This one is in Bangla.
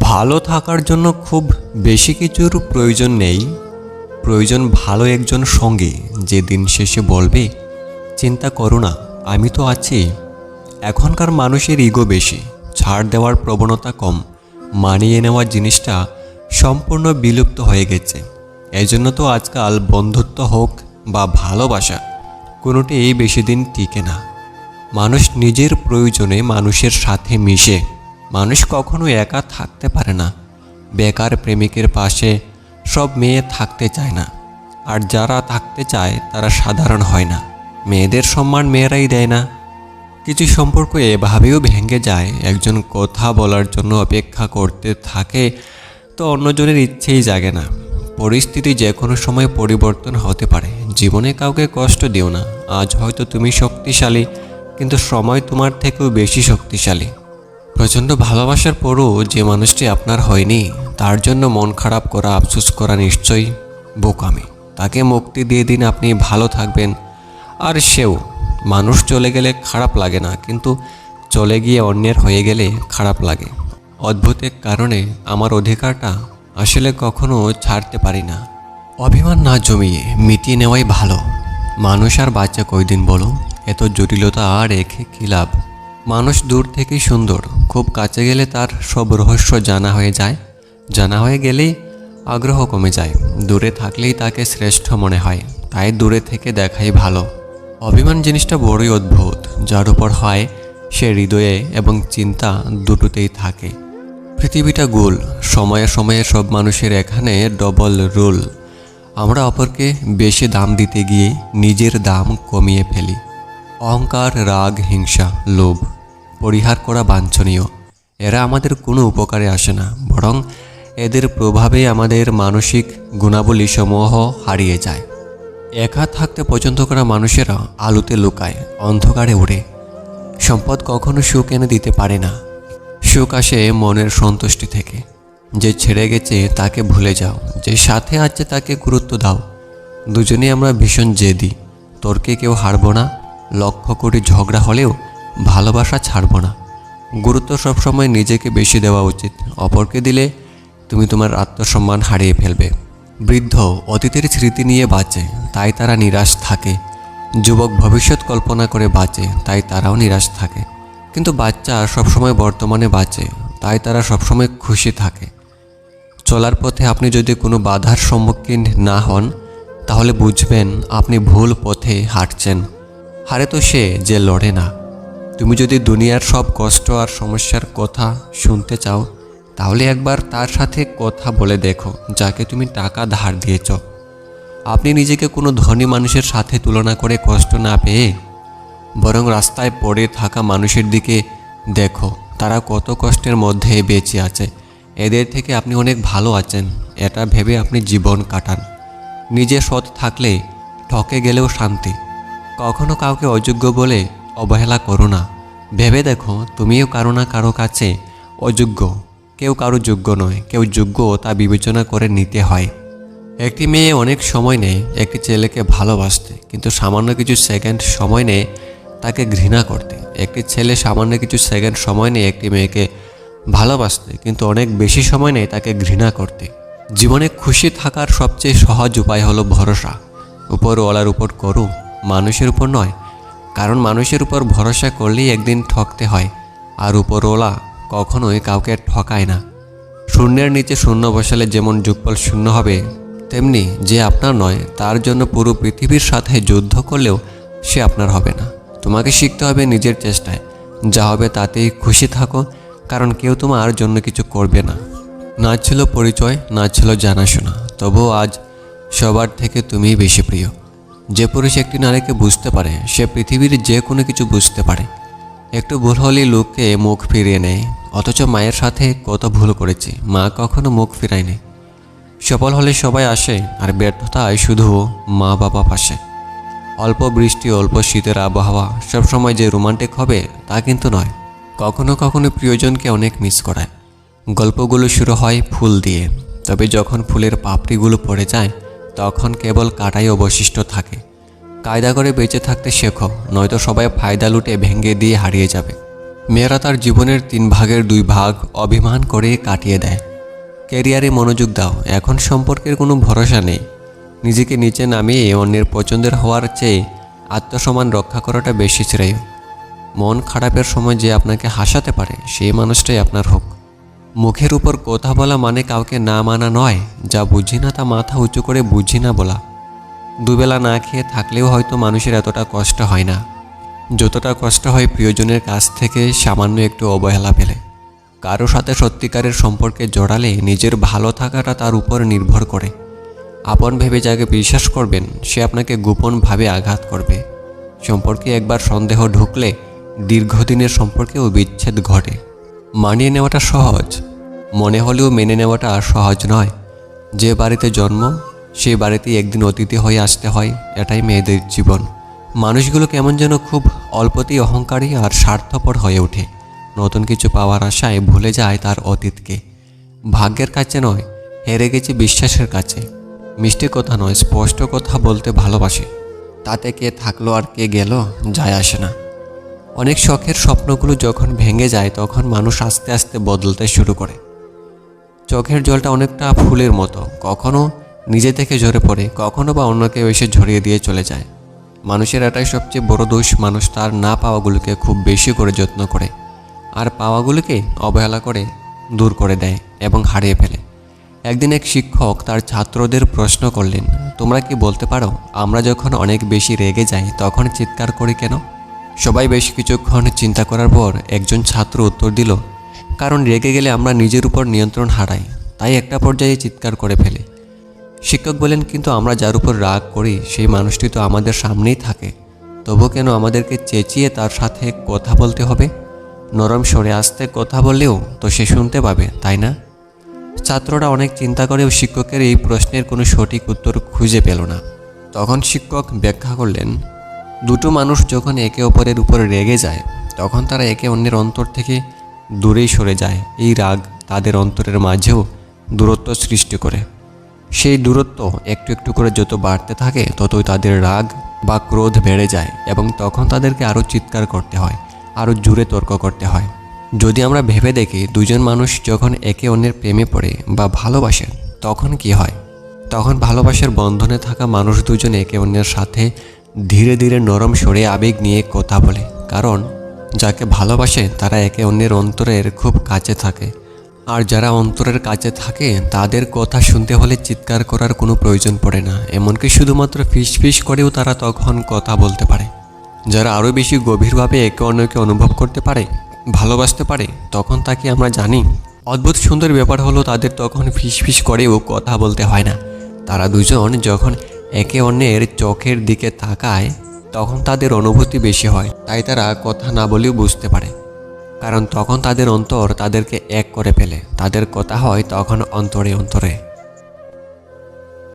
ভালো থাকার জন্য খুব বেশি কিছুর প্রয়োজন নেই, প্রয়োজন ভালো একজন সঙ্গী যে দিন শেষে বলবে, চিন্তা করো না, আমি তো আছি। এখনকার মানুষের ইগো বেশি, ছাড় দেওয়ার প্রবণতা কম, মানিয়ে নেওয়ার জিনিসটা সম্পূর্ণ বিলুপ্ত হয়ে গেছে। এই জন্য তো আজকাল বন্ধুত্ব হোক বা ভালোবাসা, কোনোটি বেশি দিন টিকে না। মানুষ নিজের প্রয়োজনে মানুষের সাথে মিশে। মানুষ কখনো একা থাকতে পারে না। বেকার প্রেমিকের পাশে সব মেয়ে থাকতে চায় না, আর যারা থাকতে চায় তারা সাধারণ হয় না। মেয়েদের সম্মান মেয়েরাই দেয় না। কিছু সম্পর্ক এভাবেও ভেঙে যায়, একজন কথা বলার জন্য অপেক্ষা করতে থাকে তো অন্যজনের ইচ্ছেই জাগে না। পরিস্থিতি যে কোনো সময় পরিবর্তন হতে পারে। জীবনে কাউকে কষ্ট দিও না। আজ হয়তো তুমি শক্তিশালী, কিন্তু সময় তোমার থেকেও বেশি শক্তিশালী। প্রচণ্ড ভালোবাসার পরও যে মানুষটি আপনার হয়নি, তার জন্য মন খারাপ করা, আফসোস করা নিশ্চয়ই বোকামি। তাকে মুক্তি দিয়ে দিন, আপনি ভালো থাকবেন। আর সেও, মানুষ চলে গেলে খারাপ লাগে না, কিন্তু চলে গিয়ে অন্যের হয়ে গেলে খারাপ লাগে। অদ্ভুত এক কারণে আমার অধিকারটা আসলে কখনো ছাড়তে পারি না। অভিমান না জমিয়ে মিটিয়ে নেওয়াই ভালো। মানুষ আর বাচ্চা কয়দিন বলো? এত জটিলতা আর রেখে কী লাভ? মানুষ দূর থেকেই সুন্দর, খুব কাছে গেলে তার সব রহস্য জানা হয়ে যায়। জানা হয়ে গেলেই আগ্রহ কমে যায়। দূরে থাকলেই তাকে শ্রেষ্ঠ মনে হয়, তাই দূরে থেকে দেখাই ভালো। অভিমান জিনিসটা বড়ই অদ্ভুত। যার উপর হয় সে হৃদয়ে এবং চিন্তা দুটোতেই থাকে। পৃথিবীটা গোল, সময়ে সময়ে সব মানুষের এখানে ডবল রুল। আমরা অপরকে বেশি দাম দিতে গিয়ে নিজের দাম কমিয়ে ফেলি। অহংকার, রাগ, হিংসা, লোভ পরিহার করা বাঞ্ছনীয়। এরা আমাদের কোনো উপকারে আসে না, বরং এদের প্রভাবে আমাদের মানসিক গুণাবলী সমূহ হারিয়ে যায়। একা থাকতে পছন্দ করা মানুষেরা আলোতে লুকায়, অন্ধকারে ওড়ে। সম্পদ কখনো সুখ এনে দিতে পারে না। সুখ আসে মনের সন্তুষ্টি থেকে। যে ছেড়ে গেছে তাকে ভুলে যাও, যে সাথে আছে তাকে গুরুত্ব দাও। দুজনেই আমরা ভীষণ জেদি। তর্কে কেউ হারবো না, লক্ষ কোটি ঝগড়া হলেও ভালোবাসা ছাড়বো না। গুরুত্ব সবসময় নিজেকে বেশি দেওয়া উচিত। অপরকে দিলে তুমি তোমার আত্মসম্মান হারিয়ে ফেলবে। বৃদ্ধ অতীতের স্মৃতি নিয়ে বাঁচে, তাই তারা নিরাশ থাকে। যুবক ভবিষ্যৎ কল্পনা করে বাঁচে, তাই তারাও নিরাশ থাকে। কিন্তু বাচ্চা সবসময় বর্তমানে বাঁচে, তাই তারা সবসময় খুশি থাকে। চলার পথে আপনি যদি কোনো বাধার সম্মুখীন না হন, তাহলে বুঝবেন আপনি ভুল পথে হাঁটছেন। হারে তো সে যে লড়ে না। তুমি যদি দুনিয়ার সব কষ্ট আর সমস্যার কথা শুনতে চাও, তাহলে একবার তার সাথে কথা বলে দেখো যাকে তুমি টাকা ধার দিয়েছ। আপনি নিজেকে কোনো ধনী মানুষের সাথে তুলনা করে কষ্ট না পেয়ে বরং রাস্তায় পড়ে থাকা মানুষের দিকে দেখো, তারা কত কষ্টের মধ্যে বেঁচে আছে। এদের থেকে আপনি অনেক ভালো আছেন, এটা ভেবে আপনি জীবন কাটান। নিজে সৎ থাকলে ঠকে গেলেও শান্তি। কখনো কাউকে অযোগ্য বলে অবহেলা করো না। ভেবে দেখো, তুমিও কারো না কারো কাছে অযোগ্য। কেউ কারো যোগ্য নয়, কেউ যোগ্য তা বিবেচনা করে নিতে হয়। একটি মেয়ে অনেক সময় নেয় একটি ছেলেকে ভালোবাসতে, কিন্তু সামান্য কিছু সেকেন্ড সময় নেয় তাকে ঘৃণা করতে। একটি ছেলে সামান্য কিছু সেকেন্ড সময় নেয় একটি মেয়েকে ভালোবাসতে, কিন্তু অনেক বেশি সময় নেয় তাকে ঘৃণা করতে। জীবনে খুশি থাকার সবচেয়ে সহজ উপায় হলো ভরসা। উপরওয়ালার উপর করো, মানুষের উপর নয়। কারণ মানুষের উপর ভরসা করলেই একদিন ঠকতে হয়, আর উপরওয়ালা কখনোই কাউকে ঠকায় না। শূন্যের নিচে শূন্য বসালে যেমন যোগফল শূন্য হবে, তেমনি যে আপনার নয় তার জন্য পুরো পৃথিবীর সাথে যুদ্ধ করলেও সে আপনার হবে না। তোমাকে শিখতে হবে নিজের চেষ্টায়। যা হবে তাতেই খুশি থাকো, কারণ কেউ তোমার জন্য কিছু করবে না। না ছিল পরিচয়, না ছিল জানাশোনা, তবুও আজ সবার থেকে তুমিই বেশি প্রিয়। যে পুরুষ একটি নারীকে বুঝতে পারে, সে পৃথিবীর যে কোনো কিছু বুঝতে পারে। একটু ভুল হলেই লোককে মুখ ফিরিয়ে নেয়, অথচ মায়ের সাথে কত ভুল করেছি, মা কখনো মুখ ফিরায়নি। সফল হলে সবাই আসে, আর ব্যর্থতায় শুধু মা বাবা পাশে। অল্প বৃষ্টি, অল্প শীতের আবহাওয়া সবসময় যে রোমান্টিক হবে তা কিন্তু নয়। কখনো কখনো প্রিয়জনকে অনেক মিস করায়। গল্পগুলো শুরু হয় ফুল দিয়ে, তবে যখন ফুলের পাপড়িগুলো পড়ে যায় তখন কেবল কাটাই অবশিষ্ট থাকে। কায়দা করে বেঁচে থাকতে শেখো, নয়তো সবাই ফায়দা লুটে ভেঙে দিয়ে হারিয়ে যাবে। মেয়েরা তার জীবনের 3 ভাগের 2 ভাগ অভিমান করে কাটিয়ে দেয়। ক্যারিয়ারে মনোযোগ দাও, এখন সম্পর্কের কোনো ভরসা নেই। নিজেকে নিচে নামিয়ে অন্যের পছন্দের হওয়ার চেয়ে আত্মসম্মান রক্ষা করাটা বেশি শ্রেয়। মন খারাপের সময় যে আপনাকে হাসাতে পারে সেই মানুষটাই আপনার হোক। মুখের উপর কথা বলা মানে কাউকে না মানা নয়, যা বুঝি না তা মাথা উঁচু করে বুঝি না বলা। দুবেলা না খেয়ে থাকলেও হয়তো মানুষের এতটা কষ্ট হয় না যতটা কষ্ট হয় প্রিয়জনের কাছ থেকে সামান্য একটু অবহেলা পেলে। কারো সাথে সত্যিকারের সম্পর্কে জড়ালে নিজের ভালো থাকাটা তার উপর নির্ভর করে। আপন ভেবে যাকে বিশ্বাস করবেন সে আপনাকে গোপনভাবে আঘাত করবে। সম্পর্কে একবার সন্দেহ ঢুকলে দীর্ঘদিনের সম্পর্কেও বিচ্ছেদ ঘটে। মানিয়ে নেওয়াটা সহজ মনে হলেও মেনে নেওয়াটা সহজ নয়। যে বাড়িতে জন্ম সেই বাড়িতেই একদিন অতিথি হয়ে আসতে হয়, এটাই মেয়েদের জীবন। মানুষগুলো কেমন যেন খুব অল্পতেই অহংকারী আর স্বার্থপর হয়ে ওঠে। নতুন কিছু পাওয়ার আশায় ভুলে যায় তার অতীতকে। ভাগ্যের কাছে নয়, হেরে গেছে বিশ্বাসের কাছে। মিষ্টি কথা নয়, স্পষ্ট কথা বলতে ভালোবাসে। তাতে কে থাকলো আর কে গেল যায় আসে না। অনেক শখের স্বপ্নগুলো যখন ভেঙে যায় তখন মানুষ আস্তে আস্তে বদলতে শুরু করে। চোখের জলটা অনেকটা ফুলের মতো, কখনো নিজে থেকে ঝরে পড়ে, কখনো বা অন্য কেউ এসে ঝরিয়ে দিয়ে চলে যায়। মানুষের এটাই সবচেয়ে বড় দোষ, মানুষ তার না পাওয়াগুলোকে খুব বেশি করে যত্ন করে আর পাওয়াগুলোকে অবহেলা করে দূর করে দেয় এবং হারিয়ে ফেলে। একদিন এক শিক্ষক তার ছাত্রদের প্রশ্ন করলেন, তোমরা কি বলতে পারো আমরা যখন অনেক বেশি রেগে যাই তখন চিৎকার করি কেন? সবাই বেশ কিছুক্ষণ চিন্তা করার পর একজন ছাত্র উত্তর দিল, কারণ রেগে গেলে আমরা নিজের উপর নিয়ন্ত্রণ হারাই, তাই একটা পর্যায়ে চিৎকার করে ফেলি। শিক্ষক বলেন, কিন্তু আমরা যার উপর রাগ করি সেই মানুষটি তো আমাদের সামনেই থাকে, তবু কেন আমাদেরকে চেঁচিয়ে তার সাথে কথা বলতে হবে? নরম স্বরে আস্তে কথা বললেও তো সে শুনতে পাবে, তাই না? ছাত্ররা অনেক চিন্তা করেও শিক্ষকের এই প্রশ্নের কোনো সঠিক উত্তর খুঁজে পেল না। তখন শিক্ষক ব্যাখ্যা করলেন, দুটো মানুষ যখন একে অপরের উপর রেগে যায় তখন তারা একে অন্যের অন্তর থেকে দূরেই সরে যায়। এই রাগ তাদের অন্তরের মাঝেও দূরত্ব সৃষ্টি করে। সেই দূরত্ব একটু একটু করে যত বাড়তে থাকে ততই তাদের রাগ বা ক্রোধ বেড়ে যায় এবং তখন তাদেরকে আরও চিৎকার করতে হয়, আরও জোরে তর্ক করতে হয়। যদি আমরা ভেবে দেখি দুজন মানুষ যখন একে অন্যের প্রেমে পড়ে বা ভালোবাসেন তখন কি হয়? তখন ভালোবাসার বন্ধনে থাকা মানুষ দুজন একে অন্যের সাথে ধীরে ধীরে নরম স্বরে আবেগ নিয়ে কথা বলে, কারণ যাকে ভালোবাসে তারা একে অন্যের অন্তরের খুব কাছে থাকে। আর যারা অন্তরের কাছে থাকে তাদের কথা শুনতে হলে চিৎকার করার কোনো প্রয়োজন পড়ে না, এমনকি শুধুমাত্র ফিস করেও তারা তখন কথা বলতে পারে। যারা আরও বেশি গভীরভাবে একে অন্যকে অনুভব করতে পারে, ভালোবাসতে পারে, তখন তাকে আমরা জানি। অদ্ভুত সুন্দর ব্যাপার হলো তাদের তখন ফিস করেও কথা বলতে হয় না। তারা দুজন যখন একে অন্যের চোখের দিকে তাকায় তখন তাদের অনুভূতি বেশি হয়, তাই তারা কথা না বলেও বুঝতে পারে, কারণ তখন তাদের অন্তর তাদেরকে এক করে ফেলে। তাদের কথা হয় তখন অন্তরে অন্তরে।